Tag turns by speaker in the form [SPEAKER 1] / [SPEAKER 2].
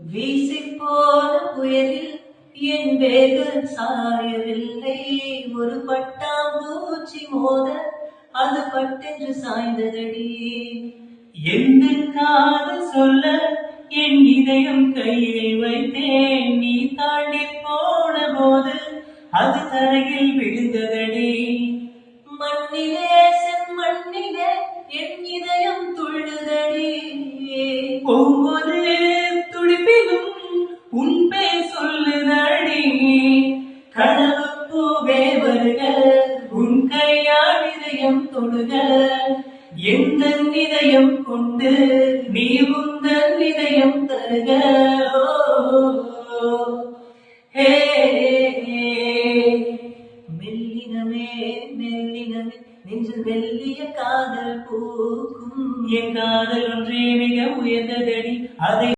[SPEAKER 1] வீசிப்போன புயலில் என் வேர்கள் சாயவில்லை. ஒரு பட்டாம்பூச்சி மோத அது பட்டென்று சாய்ந்ததடி.
[SPEAKER 2] எந்த காதல் சொல்ல என் இதயம் கையில் வைத்தேன். நீ தாண்டி போன போது அது தரையில் விழுந்ததடி.
[SPEAKER 1] மண்ணிலே செம்மண்ணிலே என் இதயம் துள்ளுதடி.
[SPEAKER 2] ஒவ்வொரு துடிப்பிலும் உன் பேர் சொல்லுதடி.
[SPEAKER 1] கனவு பூவே வருக, உன் கையால் இதயம் தொடுக. எந்த இதயம் கொண்டு நீ உந்தன் இதயம் தருக.